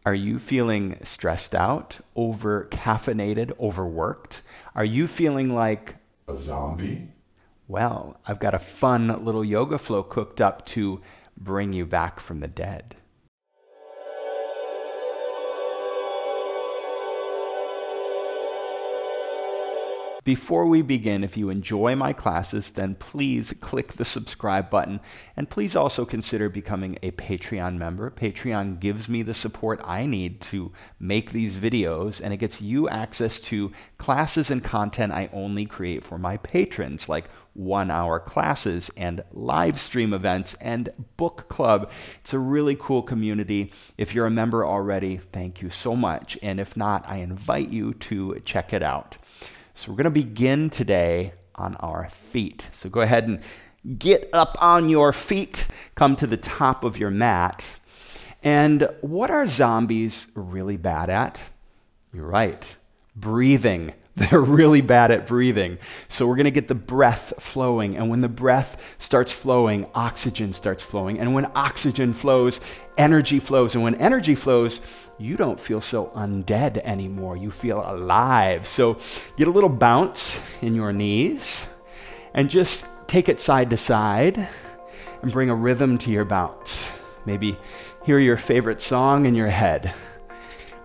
Are you feeling stressed out, over caffeinated, overworked? Are you feeling like a zombie? Well, I've got a fun little yoga flow cooked up to bring you back from the dead. Before we begin, if you enjoy my classes, then please click the subscribe button, and please also consider becoming a Patreon member. Patreon gives me the support I need to make these videos, and it gets you access to classes and content I only create for my patrons, like 1-hour classes and live stream events and book club. It's a really cool community. If you're a member already, thank you so much. And if not, I invite you to check it out. So we're going to begin today on our feet. So go ahead and get up on your feet, come to the top of your mat. And what are zombies really bad at? You're right, breathing. They're really bad at breathing. So we're going to get the breath flowing. And when the breath starts flowing, oxygen starts flowing. And when oxygen flows, energy flows. And when energy flows, you don't feel so undead anymore. You feel alive. So get a little bounce in your knees and just take it side to side and bring a rhythm to your bounce. Maybe hear your favorite song in your head.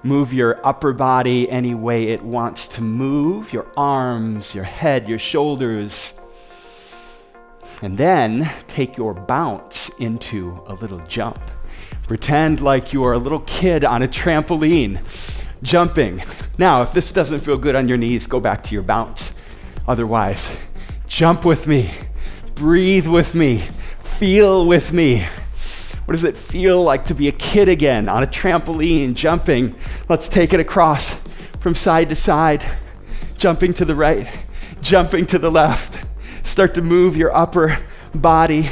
Move your upper body any way it wants to move, your arms, your head, your shoulders. And then take your bounce into a little jump. Pretend like you are a little kid on a trampoline, jumping. Now, if this doesn't feel good on your knees, go back to your bounce. Otherwise, jump with me, breathe with me, feel with me. What does it feel like to be a kid again on a trampoline, jumping? Let's take it across from side to side, jumping to the right, jumping to the left. Start to move your upper body.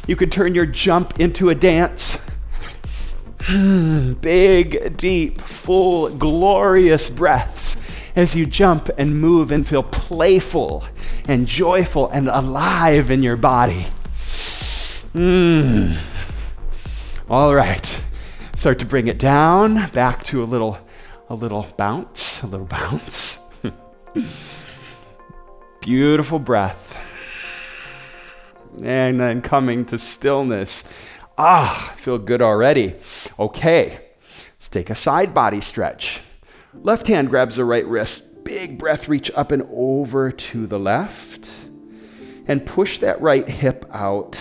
You could turn your jump into a dance. Big, deep, full, glorious breaths as you jump and move and feel playful and joyful and alive in your body. All right, start to bring it down, back to a little bounce, Beautiful breath. And then coming to stillness. Feel good already. Okay, let's take a side body stretch. Left hand grabs the right wrist. Big breath, reach up and over to the left. And push that right hip out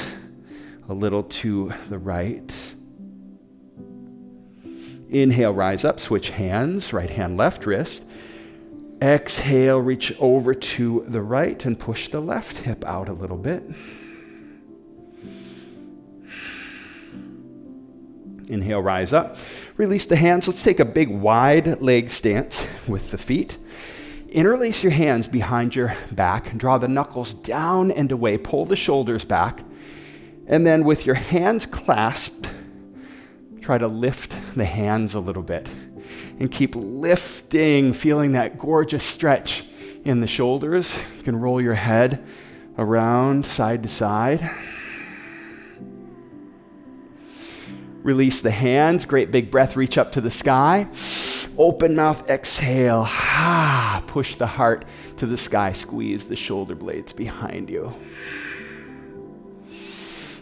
a little to the right. Inhale, rise up, switch hands, right hand, left wrist. Exhale, reach over to the right and push the left hip out a little bit. Inhale, rise up. Release the hands. Let's take a big wide leg stance with the feet. Interlace your hands behind your back and draw the knuckles down and away. Pull the shoulders back. And then with your hands clasped, try to lift the hands a little bit. And keep lifting, feeling that gorgeous stretch in the shoulders. You can roll your head around side to side. Release the hands, great big breath, reach up to the sky. Open mouth, exhale. Push the heart to the sky, squeeze the shoulder blades behind you.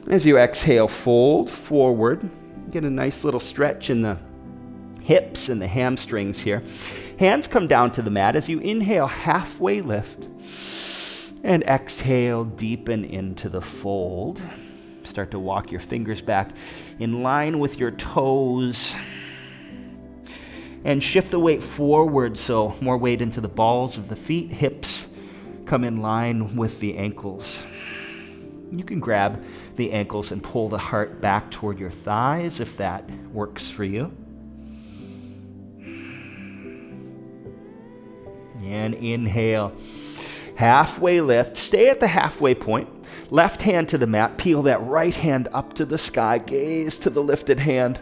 As you exhale, fold forward. Get a nice little stretch in the hips and the hamstrings here. Hands come down to the mat. As you inhale, halfway lift. And exhale, deepen into the fold. Start to walk your fingers back in line with your toes. And shift the weight forward, so more weight into the balls of the feet. Hips come in line with the ankles. You can grab the ankles and pull the heart back toward your thighs if that works for you. And inhale. Halfway lift. Stay at the halfway point. Left hand to the mat, peel that right hand up to the sky, gaze to the lifted hand.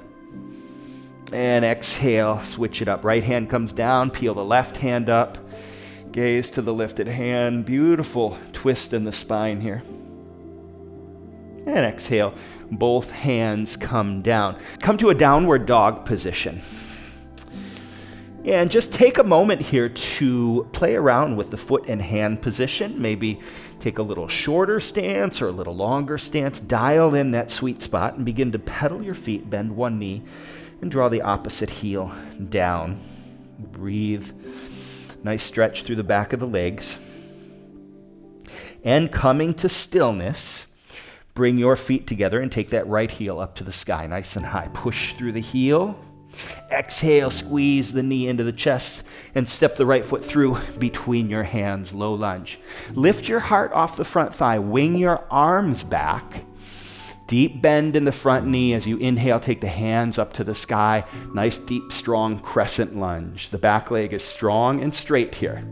And exhale, switch it up. Right hand comes down, peel the left hand up, gaze to the lifted hand. Beautiful twist in the spine here. And exhale, both hands come down. Come to a downward dog position. And just take a moment here to play around with the foot and hand position. Maybe take a little shorter stance or a little longer stance. Dial in that sweet spot and begin to pedal your feet, bend one knee, and draw the opposite heel down. Breathe. Nice stretch through the back of the legs. And coming to stillness, bring your feet together and take that right heel up to the sky, nice and high. Push through the heel. Exhale, squeeze the knee into the chest and step the right foot through between your hands, low lunge. Lift your heart off the front thigh, wing your arms back. Deep bend in the front knee as you inhale, take the hands up to the sky. Nice, deep, strong crescent lunge. The back leg is strong and straight here.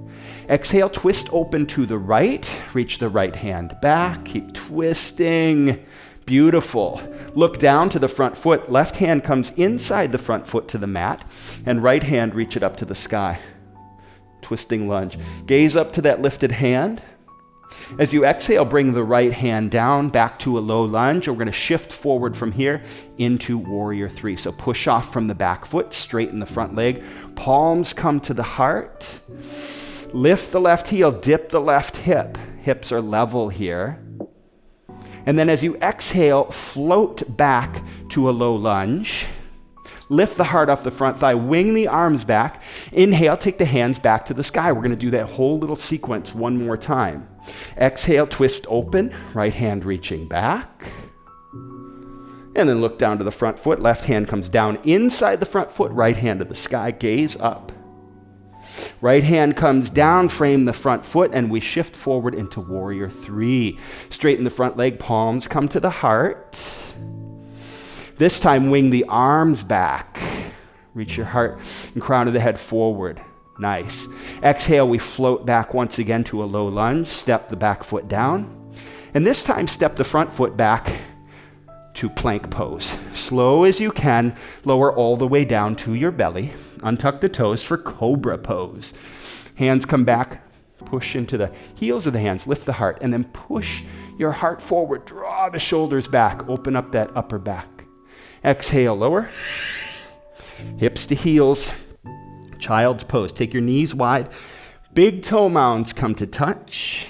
Exhale, twist open to the right. Reach the right hand back. Keep twisting. Beautiful. Look down to the front foot. Left hand comes inside the front foot to the mat, and right hand reach it up to the sky. Twisting lunge. Gaze up to that lifted hand. As you exhale, bring the right hand down, back to a low lunge. We're going to shift forward from here into Warrior 3. So push off from the back foot, straighten the front leg. Palms come to the heart. Lift the left heel, dip the left hip. Hips are level here. And then as you exhale, float back to a low lunge. Lift the heart off the front thigh, wing the arms back. Inhale, take the hands back to the sky. We're going to do that whole little sequence one more time. Exhale, twist open, right hand reaching back. And then look down to the front foot. Left hand comes down inside the front foot, right hand to the sky, gaze up. Right hand comes down, frame the front foot, and we shift forward into Warrior 3. Straighten the front leg, palms come to the heart. This time, wing the arms back. Reach your heart and crown of the head forward. Nice. Exhale, we float back once again to a low lunge. Step the back foot down. And this time, step the front foot back to plank pose. Slow as you can, lower all the way down to your belly. Untuck the toes for Cobra Pose. Hands come back, push into the heels of the hands, lift the heart, and then push your heart forward. Draw the shoulders back, open up that upper back. Exhale, lower. Hips to heels. Child's pose. Take your knees wide. Big toe mounds come to touch.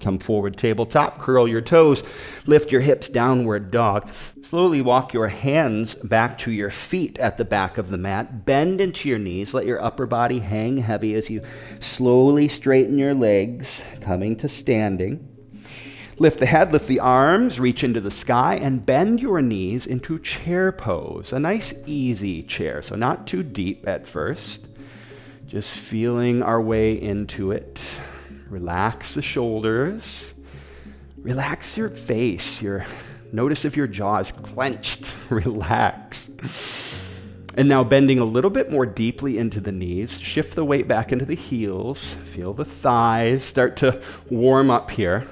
Come forward, tabletop, curl your toes, lift your hips, downward dog. Slowly walk your hands back to your feet at the back of the mat. Bend into your knees, let your upper body hang heavy as you slowly straighten your legs, coming to standing. Lift the head, lift the arms, reach into the sky, and bend your knees into chair pose. A nice, easy chair, so not too deep at first. Just feeling our way into it. Relax the shoulders. Relax your face. Notice if your jaw is clenched. Relax. And now bending a little bit more deeply into the knees. Shift the weight back into the heels. Feel the thighs start to warm up here.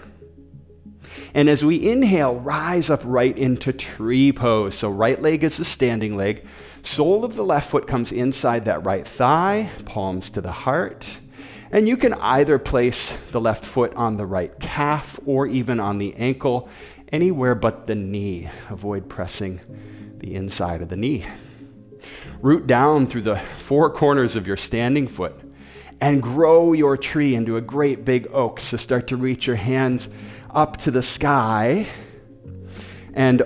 And as we inhale, rise up right into tree pose. So right leg is the standing leg. Sole of the left foot comes inside that right thigh. Palms to the heart. And you can either place the left foot on the right calf or even on the ankle, anywhere but the knee. Avoid pressing the inside of the knee. Root down through the four corners of your standing foot and grow your tree into a great big oak. So start to reach your hands up to the sky. And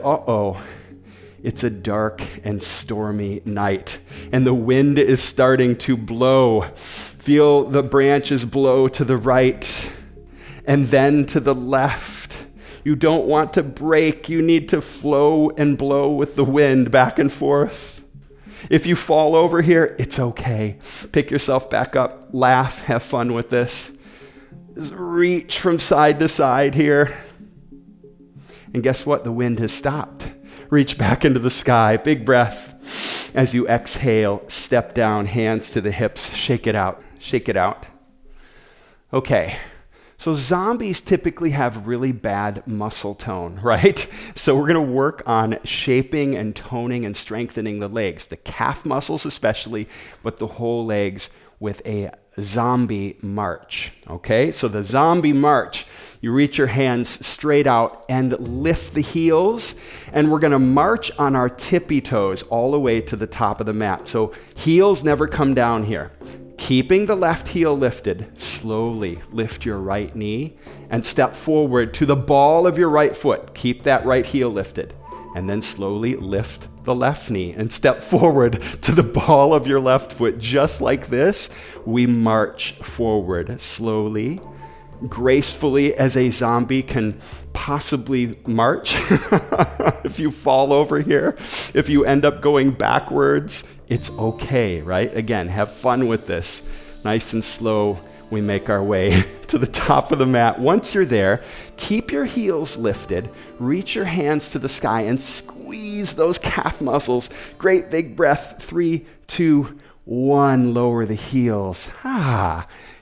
it's a dark and stormy night, and the wind is starting to blow. Feel the branches blow to the right and then to the left. You don't want to break. You need to flow and blow with the wind back and forth. If you fall over here, it's okay. Pick yourself back up, laugh, have fun with this. Just reach from side to side here. And guess what? The wind has stopped. Reach back into the sky. Big breath. As you exhale, step down, hands to the hips. Shake it out. Shake it out. Okay. So zombies typically have really bad muscle tone, right? So we're going to work on shaping and toning and strengthening the legs, the calf muscles especially, but the whole legs with a zombie march, okay? So the zombie march, you reach your hands straight out and lift the heels, and we're going to march on our tippy toes all the way to the top of the mat. So heels never come down here. Keeping the left heel lifted, slowly lift your right knee and step forward to the ball of your right foot. Keep that right heel lifted. And then slowly lift the left knee and step forward to the ball of your left foot. Just like this, we march forward slowly, gracefully as a zombie can possibly march. If you fall over here, if you end up going backwards, it's okay, right? Again, have fun with this. Nice and slow, we make our way to the top of the mat. Once you're there, keep your heels lifted, reach your hands to the sky and squeeze those calf muscles. Great big breath, 3, 2, 1, lower the heels.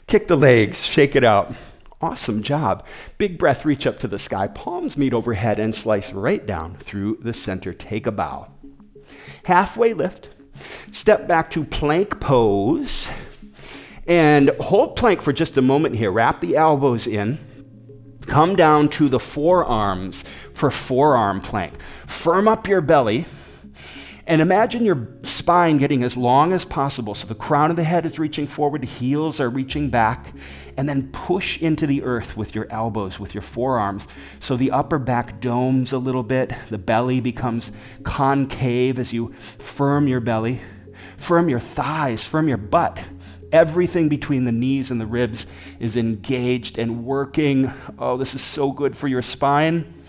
Kick the legs, shake it out. Awesome job. Big breath, reach up to the sky, palms meet overhead and slice right down through the center. Take a bow. Halfway lift. Step back to plank pose and hold plank for just a moment here. Wrap the elbows in. Come down to the forearms for forearm plank. Firm up your belly and imagine your spine getting as long as possible. So the crown of the head is reaching forward, the heels are reaching back, and then push into the earth with your elbows, with your forearms. So the upper back domes a little bit, the belly becomes concave as you firm your belly, firm your thighs, firm your butt. Everything between the knees and the ribs is engaged and working. Oh, this is so good for your spine.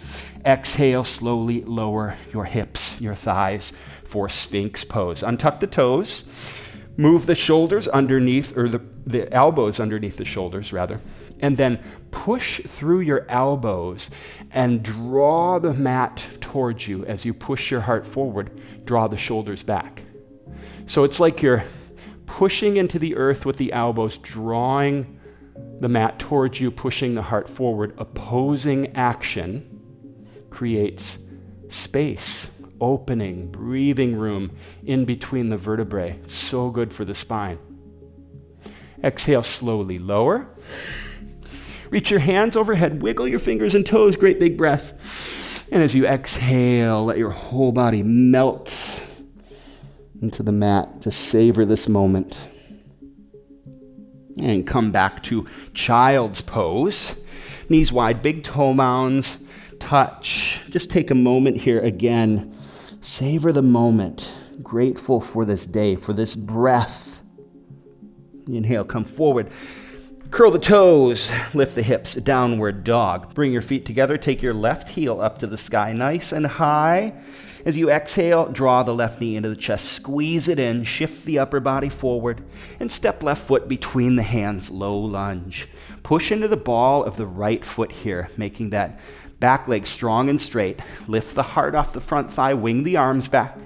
Exhale, slowly lower your hips, your thighs for Sphinx pose. Untuck the toes. Move the shoulders underneath, or the elbows underneath the shoulders, rather. And then push through your elbows and draw the mat towards you. As you push your heart forward, draw the shoulders back. So it's like you're pushing into the earth with the elbows, drawing the mat towards you, pushing the heart forward. Opposing action creates space, opening, breathing room in between the vertebrae. So good for the spine. Exhale, slowly lower. Reach your hands overhead, wiggle your fingers and toes, great big breath. And as you exhale, let your whole body melt into the mat. Just savor this moment. And come back to child's pose. Knees wide, big toe mounds, touch. Just take a moment here again. Savor the moment. Grateful for this day, for this breath. Inhale, come forward. Curl the toes, lift the hips, downward dog. Bring your feet together, take your left heel up to the sky, nice and high. As you exhale, draw the left knee into the chest, squeeze it in, shift the upper body forward, and step left foot between the hands, low lunge. Push into the ball of the right foot here, making that back leg strong and straight. Lift the heart off the front thigh, wing the arms back.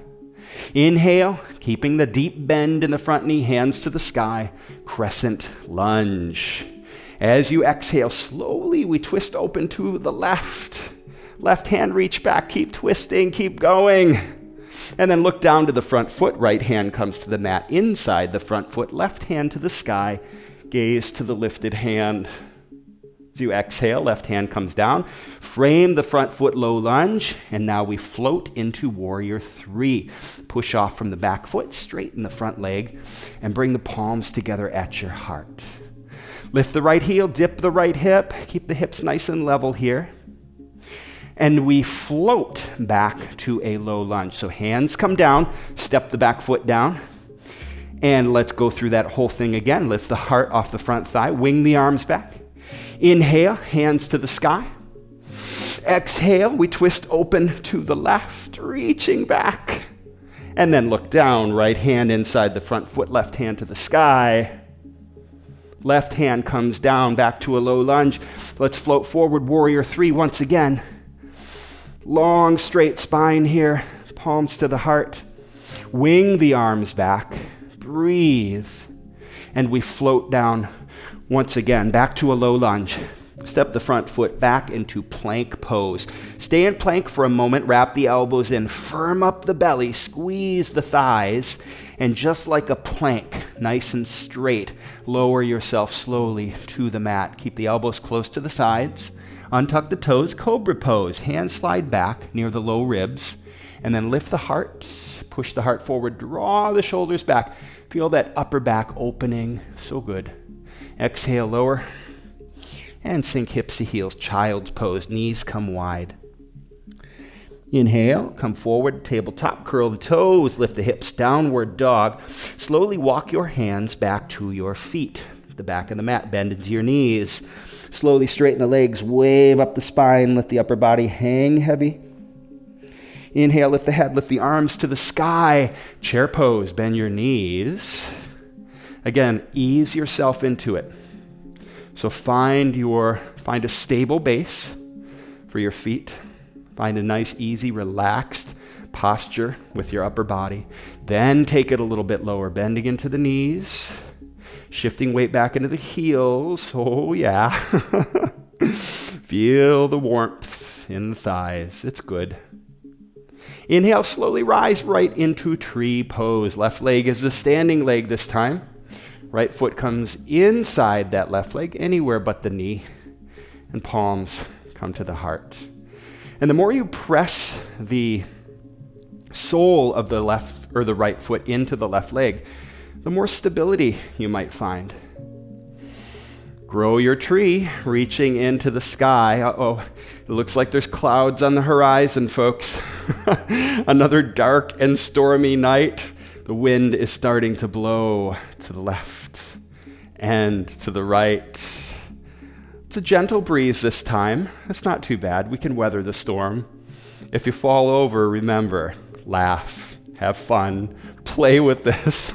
Inhale, keeping the deep bend in the front knee, hands to the sky, crescent lunge. As you exhale, slowly we twist open to the left. Left hand reach back, keep twisting, keep going. And then look down to the front foot, right hand comes to the mat inside the front foot, left hand to the sky, gaze to the lifted hand. As you exhale, left hand comes down, frame the front foot, low lunge, and now we float into warrior 3. Push off from the back foot, straighten the front leg, and bring the palms together at your heart. Lift the right heel, dip the right hip, keep the hips nice and level here. And we float back to a low lunge. So hands come down, step the back foot down, and let's go through that whole thing again. Lift the heart off the front thigh, wing the arms back. Inhale, hands to the sky. Exhale, we twist open to the left, reaching back. And then look down, right hand inside the front foot, left hand to the sky. Left hand comes down, back to a low lunge. Let's float forward, warrior 3 once again. Long, straight spine here, palms to the heart. Wing the arms back, breathe. And we float down once again, back to a low lunge. Step the front foot back into plank pose. Stay in plank for a moment, wrap the elbows in, firm up the belly, squeeze the thighs, and just like a plank, nice and straight, lower yourself slowly to the mat. Keep the elbows close to the sides. Untuck the toes, Cobra Pose. Hands slide back near the low ribs, and then lift the heart, push the heart forward, draw the shoulders back. Feel that upper back opening, so good. Exhale, lower. And sink hips to heels, child's pose, knees come wide. Inhale, come forward, tabletop, curl the toes, lift the hips, downward dog. Slowly walk your hands back to your feet, the back of the mat, bend into your knees. Slowly straighten the legs, wave up the spine, lift the upper body, hang heavy. Inhale, lift the head, lift the arms to the sky. Chair pose, bend your knees. Again, ease yourself into it. So find a stable base for your feet. Find a nice, easy, relaxed posture with your upper body. Then take it a little bit lower, bending into the knees, shifting weight back into the heels. Oh yeah. Feel the warmth in the thighs. It's good. Inhale, slowly rise right into tree pose. Left leg is the standing leg this time. Right foot comes inside that left leg, anywhere but the knee, and palms come to the heart. And the more you press the sole of the left or the right foot into the left leg, the more stability you might find. Grow your tree, reaching into the sky. Uh-oh, it looks like there's clouds on the horizon, folks. Another dark and stormy night. The wind is starting to blow to the left and to the right. It's a gentle breeze this time. It's not too bad. We can weather the storm. If you fall over, remember, laugh, have fun, play with this.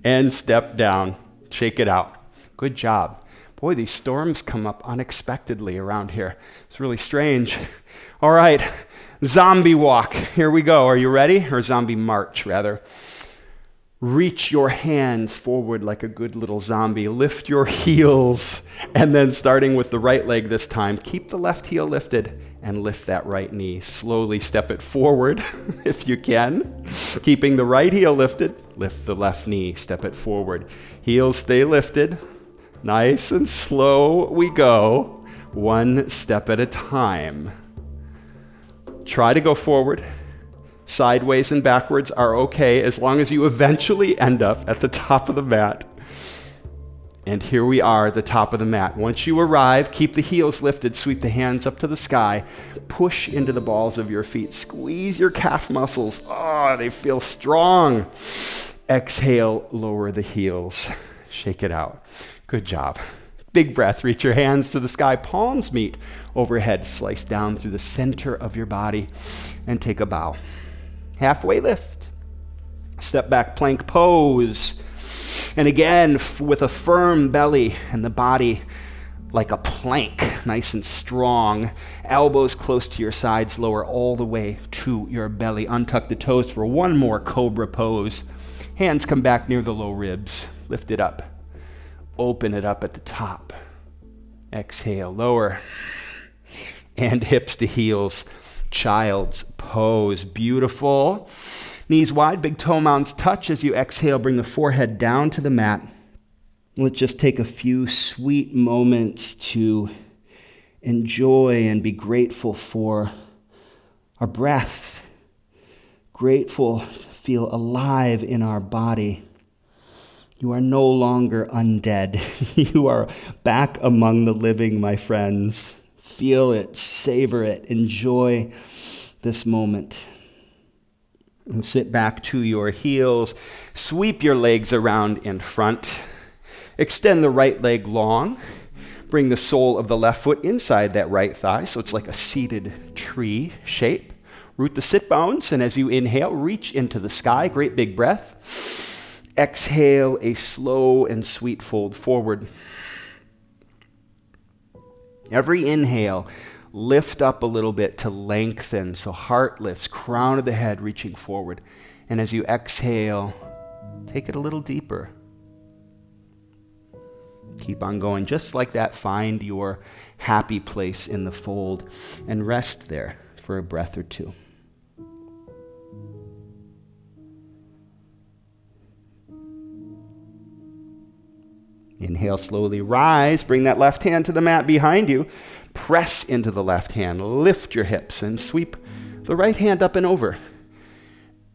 And step down. Shake it out. Good job. Boy, these storms come up unexpectedly around here. It's really strange. All right. Zombie walk. Here we go. Are you ready? Or zombie march, rather. Reach your hands forward like a good little zombie. Lift your heels. And then starting with the right leg this time, keep the left heel lifted and lift that right knee. Slowly step it forward if you can. Keeping the right heel lifted, lift the left knee. Step it forward. Heels stay lifted. Nice and slow we go. One step at a time. Try to go forward. Sideways and backwards are okay as long as you eventually end up at the top of the mat. And here we are, the top of the mat. Once you arrive, keep the heels lifted, sweep the hands up to the sky, push into the balls of your feet, squeeze your calf muscles. Oh, they feel strong. Exhale, lower the heels. Shake it out. Good job. Big breath, reach your hands to the sky, palms meet overhead, slice down through the center of your body, and take a bow. Halfway lift. Step back, plank pose. And again, with a firm belly and the body like a plank, nice and strong. Elbows close to your sides, lower all the way to your belly. Untuck the toes for one more Cobra Pose. Hands come back near the low ribs. Lift it up. Open it up at the top. Exhale, lower. And hips to heels. Child's pose. Beautiful. Knees wide, big toe mounds touch. As you exhale, bring the forehead down to the mat. Let's just take a few sweet moments to enjoy and be grateful for our breath. Grateful to feel alive in our body. You are no longer undead. You are back among the living, my friends. Feel it, savor it, enjoy this moment. And sit back to your heels. Sweep your legs around in front. Extend the right leg long. Bring the sole of the left foot inside that right thigh, so it's like a seated tree shape. Root the sit bones, and as you inhale, reach into the sky. Great big breath. Exhale, a slow and sweet fold forward. Every inhale, lift up a little bit to lengthen, so heart lifts, crown of the head reaching forward. And as you exhale, take it a little deeper. Keep on going just like that. Find your happy place in the fold and rest there for a breath or two. Inhale, slowly rise. Bring that left hand to the mat behind you. Press into the left hand. Lift your hips and sweep the right hand up and over.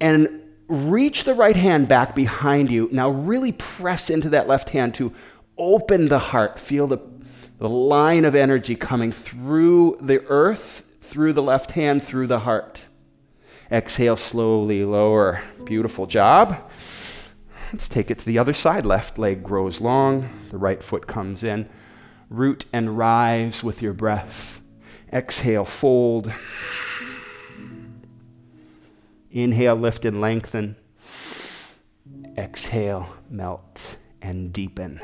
And reach the right hand back behind you. Now really press into that left hand to open the heart. Feel the line of energy coming through the earth, through the left hand, through the heart. Exhale, slowly lower. Beautiful job. Let's take it to the other side. Left leg grows long. The right foot comes in. Root and rise with your breath. Exhale, fold. Inhale, lift and lengthen. Exhale, melt and deepen.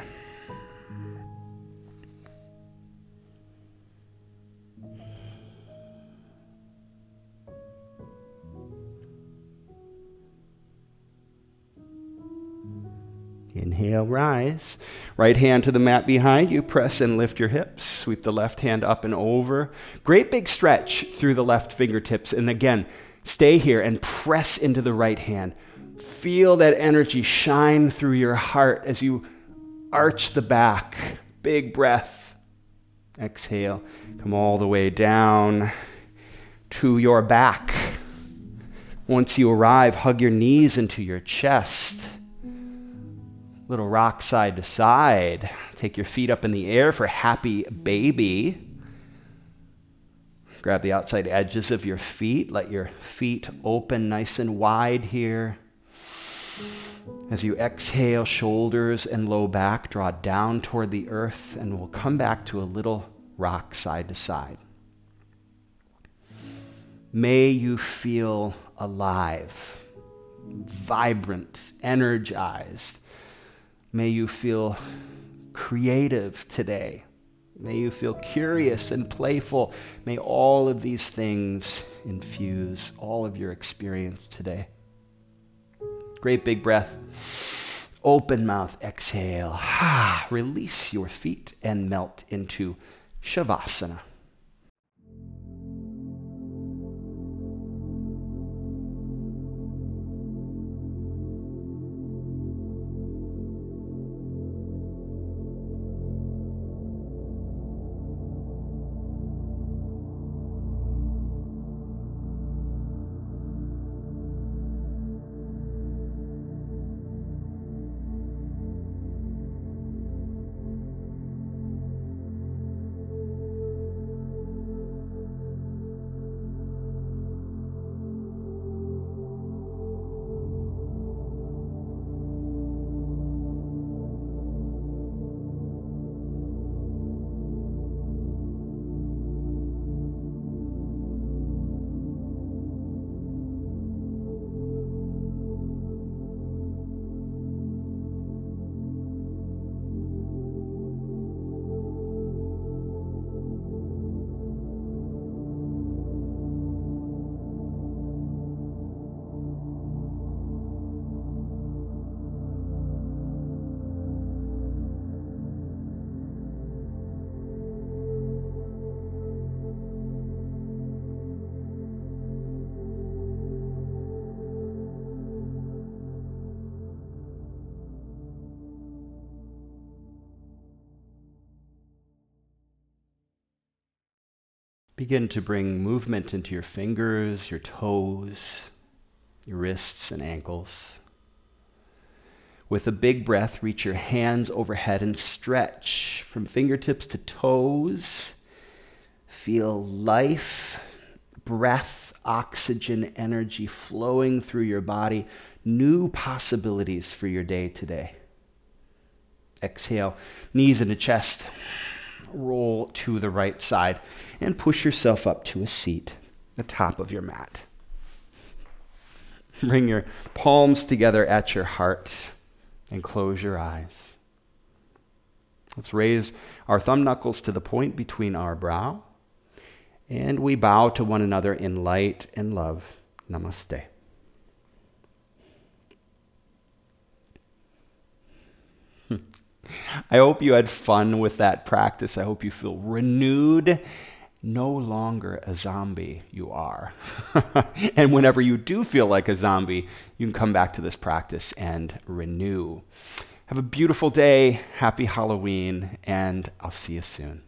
Inhale, rise. Right hand to the mat behind you. Press and lift your hips. Sweep the left hand up and over. Great big stretch through the left fingertips. And again, stay here and press into the right hand. Feel that energy shine through your heart as you arch the back. Big breath. Exhale. Come all the way down to your back. Once you arrive, hug your knees into your chest. Little rock side to side. Take your feet up in the air for happy baby. Grab the outside edges of your feet. Let your feet open nice and wide here. As you exhale, shoulders and low back draw down toward the earth, and we'll come back to a little rock side to side. May you feel alive, vibrant, energized. May you feel creative today. May you feel curious and playful. May all of these things infuse all of your experience today. Great big breath. Open mouth, exhale. Release your feet and melt into Shavasana. Begin to bring movement into your fingers, your toes, your wrists and ankles. With a big breath, reach your hands overhead and stretch from fingertips to toes. Feel life, breath, oxygen, energy flowing through your body. New possibilities for your day today. Exhale, knees into chest. Roll to the right side and push yourself up to a seat, the top of your mat. Bring your palms together at your heart and close your eyes. Let's raise our thumb knuckles to the point between our brow, and we bow to one another in light and love. Namaste. I hope you had fun with that practice. I hope you feel renewed. No longer a zombie, you are. And whenever you do feel like a zombie, you can come back to this practice and renew. Have a beautiful day, happy Halloween, and I'll see you soon.